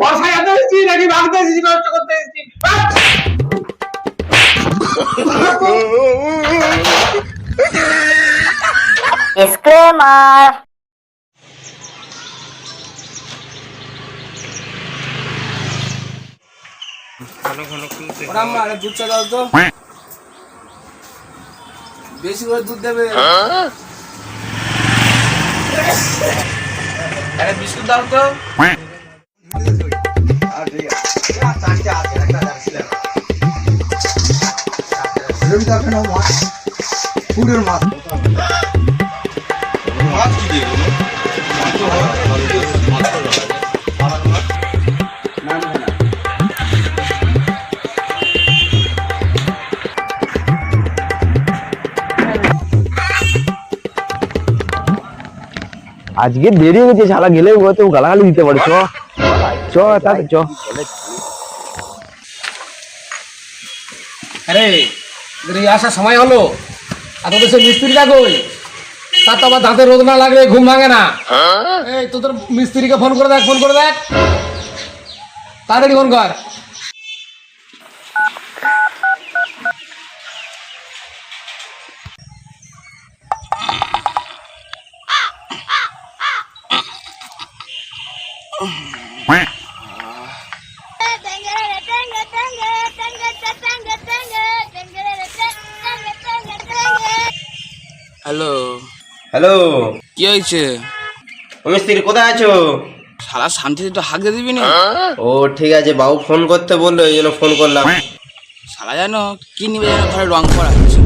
কষাই এত এসেছি নাকি ভাগতে এসেছি নষ্ট করতে এসেছি? ডিসক্লেমার। আরে দুধ চা দাও তো, বেশি করে দুধ দেবে। আরে বিস্কুট দাও তো। আজকে দেরি হয়ে গেছে, শালা গেলে তো গালাগালি দিতে পারে। চ চ তাতে চ। আরে আসার সময় হলো, আর তোদের সে মিস্ত্রিটা কই? তার তো আবার দাঁতের রোদ না লাগলে ঘুম ভাঙে না। এই তোদের মিস্ত্রিকে ফোন করে দেখ, ফোন করে দেখ, তাড়াতাড়ি ফোন কর। হ্যালো হ্যালো, কি হয়েছে? মিস্ত্রি কোথায় আছো? সারা শান্তিতে একটু হাঁক দিয়ে দিবি না? ও ঠিক আছে, বাবু ফোন করতে বললো, এই জন্য ফোন করলাম। সারা জানো কি নিবে জানো, ঘরে রং করা আছে।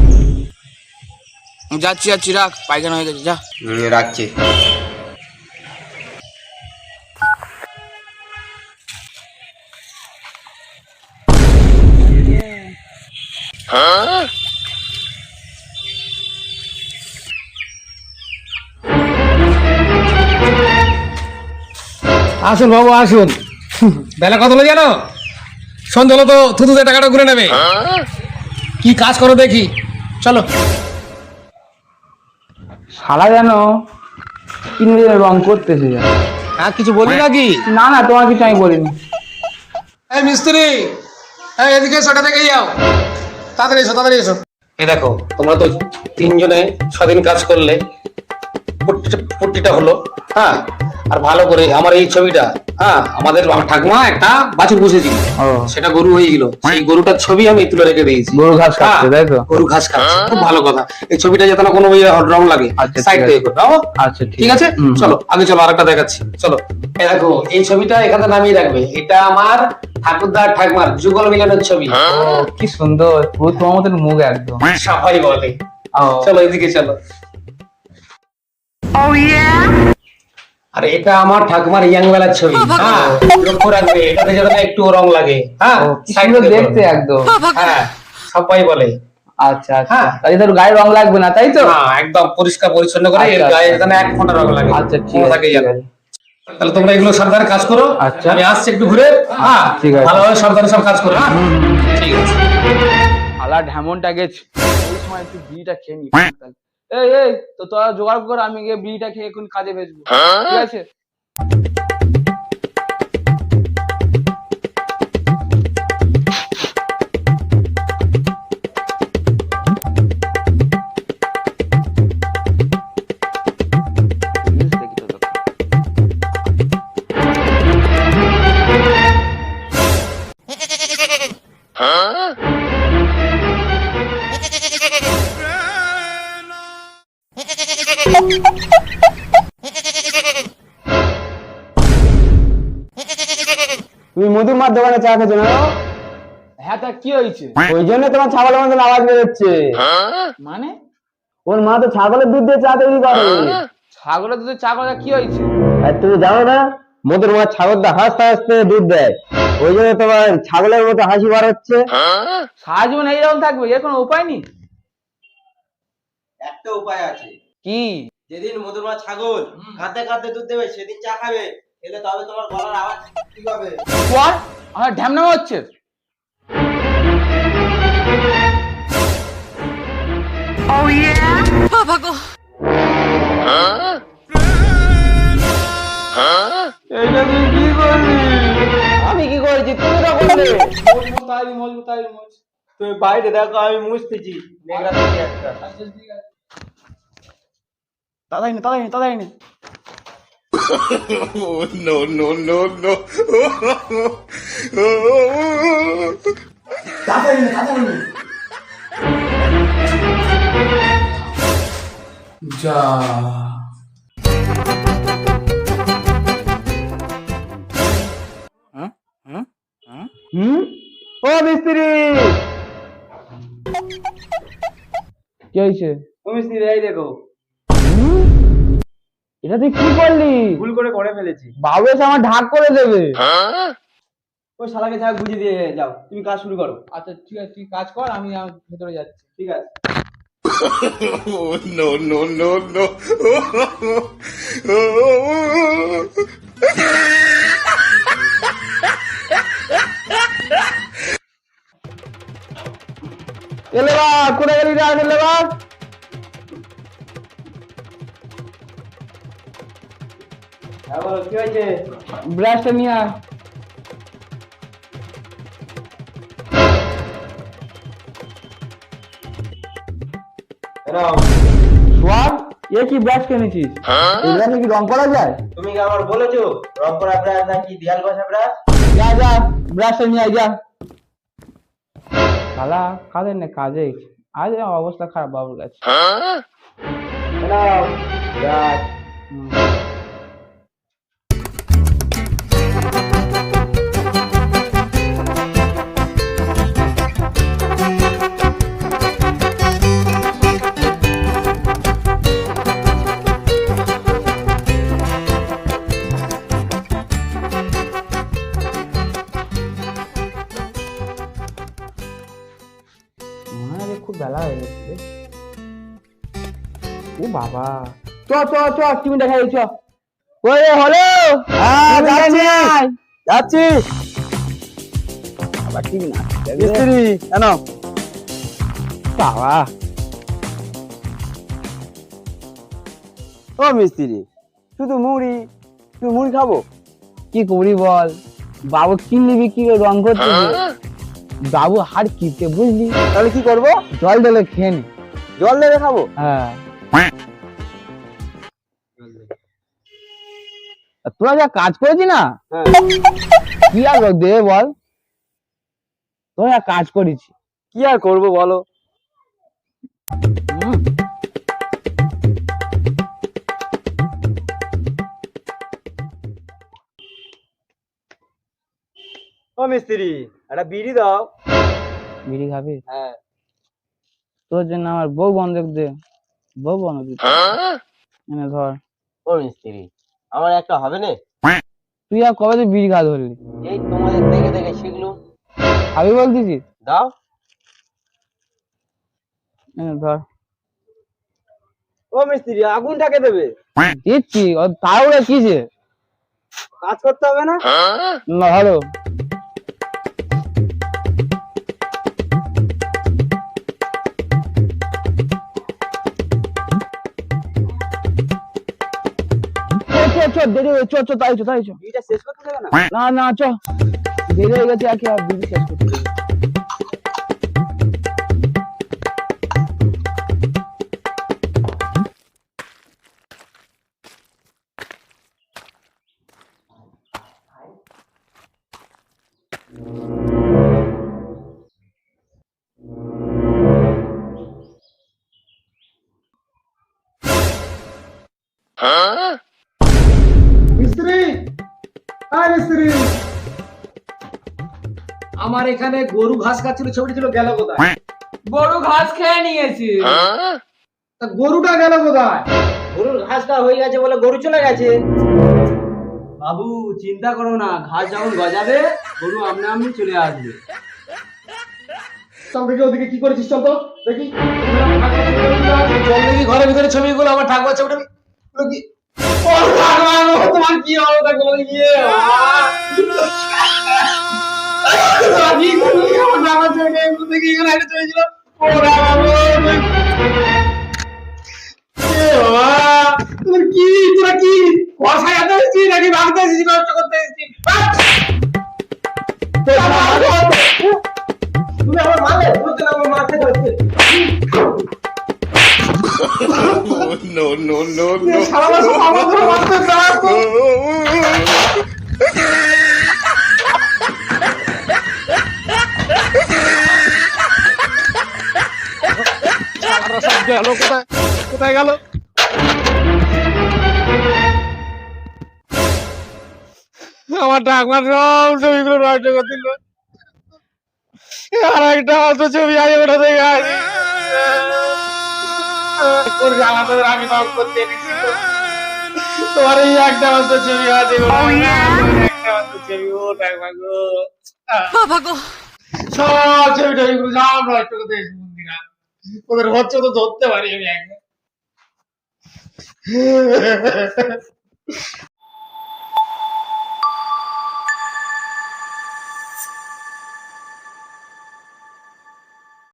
যাচ্ছি যাচ্ছি, রাখ, পায়খানা হয়ে গেছে, যা। রাখছি। আসুন বাবু আসুন। বেলা কত হলো জানো? সন্ধ্যা হলো তো, থুতুতে টাকাটা ঘুরে নেবে। কি কাজ করো দেখি, চলো। শালা যেন কি নিয়ে রং করতেছে যেন। হ্যাঁ, কিছু বলি নাকি? না না, তোমার কিছু আমি বলিনি। এই মিস্ত্রি, এই এদিকে এসো, দেখে যাও, তাড়াতাড়ি এসো, তাড়াতাড়ি এসো। এই দেখো, তোমরা তো তিনজনে 6 দিন কাজ করলে, পুট্টিটা হলো। হ্যাঁ, আর ভালো করে আমার এই ছবিটা, হ্যাঁ, আমার ঠাকুমা একটা বাছুর পুষেছিল, সেটা গরু হয়ে গেল, সেই গরুটার ছবি আমি তুলে রেখে দিয়েছি। গরু ঘাস খাচ্ছে, তাই তো? গরু ঘাস খাচ্ছে, খুব ভালো কথা। এই ছবিটা যাতে না কোনো রং লাগে, আচ্ছা, সাইড ঠিক থেকে আছে। দাও। আচ্ছা ঠিক আছে, চলো আগে চলো, আরেকটা দেখাচ্ছি, চলো। এই দেখো, এই ছবিটা এখানে নামিয়ে রাখবে। এটা আমার ঠাকুরদার ঠাকুমার যুগল মিলনের ছবি। ও কি সুন্দর, পুরো তোমার মতন মুখ একদম। সবাই বলে। চলো এদিকে চলো। আর এটা আমার ঠাকুমার ইয়াং বেলার ছবি। হ্যাঁ, লক্ষ্য রাখবে, এটাতে যেন একটু রং লাগে। হ্যাঁ, কি সাইড সুন্দর থেকে দেখতে করবে। একদম। হ্যাঁ, সবাই বলে। আচ্ছা আচ্ছা, হ্যাঁ। তাহলে তোর গায়ে রং লাগবে না, তাই তো? না, একদম পরিষ্কার পরিচ্ছন্ন করে এর আচ্ছা, গায়ে আচ্ছা। যেন 1 ফোঁটা রং লাগে। আচ্ছা ঠিক মনে আছে, থাকে ঠিক যেন। আছে। তাহলে তোমরা এগুলো সাবধানে কাজ করো। আচ্ছা। আমি আসছি একটু ঘুরে। হ্যাঁ, ঠিক আছে। ভালোভাবে সাবধানে সব কাজ করো। হ্যাঁ, ঠিক আছে। আলা ঢেমনটা গেছে, ওই সময় একটু বিড়িটা খেয়ে নি। এই এই তো তোরা জোগাড় কর, আমি গিয়ে বিড়িটা খেয়ে এখন কাজে ভেজবো, ঠিক আছে? তুমি মধুর মার দোকানে চা খেয়েছো না? হ্যাঁ, তা কি হয়েছে? ওই জন্য তোমার ছাগলের মতন আওয়াজ বেরোচ্ছে। মানে? ওর মা তো ছাগলের দুধ দিয়ে চা তৈরি করে। ছাগলের দুধে চা করে কি হয়েছে? আর তুমি জানো না, মধুর মা ছাগলটা হাসতে হাসতে দুধ দেয়, ওই জন্য তোমার ছাগলের মতো হাসি বার হচ্ছে। সারা জীবন এইরকম থাকবে, এর কোনো উপায় নেই? একটা উপায় আছে। কি? যেদিন মধুর মা ছাগল কাঁদতে কাঁদতে দুধ দেবে, সেদিন চা খাবে, এলে তবে তোমার গলার আওয়াজ ঠিক হবে। পর আমার ঢ্যামনামা হচ্ছে। Oh yeah? Papa go. তাড়াতাড়ি মুছবো তাড়াতাড়ি মুছ। তুমি বাইরে দেখো আমি মুছতেছি মেঘলা থেকে একটা। আচ্ছা ঠিক আছে। তাড়াতাড়ি নে তাড়াতাড়ি নে তাড়াতাড়ি নে। তাড়াতাড়ি নে তাড়াতাড়ি নে। যা ও মিস্ত্রি কি হয়েছে? ও মিস্ত্রি এই দেখো এটা তুই কি করলি? ভুল করে করে ফেলেছি। বাবু এসে আমার ঢাক করে দেবে। ওই শালাকে যা বুঝিয়ে দিয়ে যাও, তুমি কাজ শুরু করো। আচ্ছা ঠিক আছে তুই কাজ কর, আমি ভেতরে যাচ্ছি। ঠিক আছে। এলে বা কোথায় গেলি রে? এলে বা হ্যাঁ বলো কি হয়েছে? ব্রাশটা নিয়ে আয়। নাও। সোয়াব এ কি ব্রাশ কিনেছিস? এই ব্রাশে কি রং করা যায়? তুমি কি আমার বলেছো রং করা ব্রাশ নাকি দেয়াল ঘষা ব্রাশ? যা যা ব্রাশটা নিয়ে আয় যা। শালা কাজে না কাজে আজ অবস্থা খারাপ বাবুর কাছে। নাও ব্রাশ। মনে হয় খুব বেলা হয়ে গেছে। ও বাবা চ চ চ তুমি দেখা চ। ওই হ্যালো যাচ্ছি। আবার ঠিক না মিস্ত্রি কেন? বাবা ও মিস্ত্রি শুধু মুড়ি খাবো? কি করি বল? বাবু কিনলি বিক্রি করে রং করতে বাবু হার কিনতে বুঝলি? তাহলে কি করবো? জল ঢেলে খেয়ে নি। জল দেবে খাবো? হ্যাঁ তোরা যা কাজ করেছি না হ্যাঁ। কি আর দে বল, তোরা যা কাজ করেছি কি আর করবো বলো? হুম। ও মিস্ত্রি একটা বিড়ি দাও। বিড়ি খাবি? হ্যাঁ। তোর জন্য আমার বউ বন্ধক দে, বউ বন্ধক দিতে এনে ধর। ও মিস্ত্রি আমার একটা হবে না? তুই আর কবে তুই বিড়ি খাওয়া ধরলি? এই তোমাদের দেখে দেখে শিখলুম। খাবি বলতেছিস? দাও। এনে ধর। ও মিস্ত্রি আগুনটাকে দেবে? দিচ্ছি তাহলে কিসে কাজ করতে হবে না? না ভালো। দেরি হয়ে চ তাই চ। বিড়িটা শেষ করতে দেবে না? না না চ দেরি হয়ে গেছে আর কি আর বিড়ি শেষ করতে হবে। মিস্ত্রি মিস্ত্রি আমার এখানে গরু ঘাস খাচ্ছিল, ছবিটি ছিল, গেল কোথায়? গরু ঘাস খেয়ে নিয়েছে। তা গরুটা গেল কোথায়? গরুর ঘাসটা হয়ে গেছে বলে গরু চলে গেছে। বাবু চিন্তা করো না, ঘাস যখন গজাবে গরু আপনি চলে আসবে। চল দেখি ওদিকে কি করেছিস, চল তো দেখি। চল দেখি ঘরের ভিতরে ছবিগুলো, আমার ঠাকুর ছবিটা কি? ও ঠাকুর তোমার কি অবস্থা করে গিয়ে আমার ঠাকুর ছবিটা দেখি এখানে একটা ছবি ছিল। ওরা তোর কি, তোরা কি বসায় এত এসেছিস নাকি ভাবতে এসেছিস, নষ্ট করতে এসেছিস? করছে না, আমার মাকে ধরছে। সারা মাস আমার ধরে মারতে চায় তো। শালারা সব গেল কোথায়, কোথায় গেল? আমার ঢাকবার সব ছবিগুলো নষ্ট করে দিল। আর একটা মাত্র ছবি আছে, ওটা থেকে আসি আমাদের আমি নক করতে এনেছি তো। তোমার এই একটা মাত্র ছবি আছে, একটা মাত্র ছবি, ও ঢাকবা গো। সব ছবি টবিগুলো সব নষ্ট করতে এসে মন্দিরা, ওদের হচ্ছে তো ধরতে পারি আমি একবার।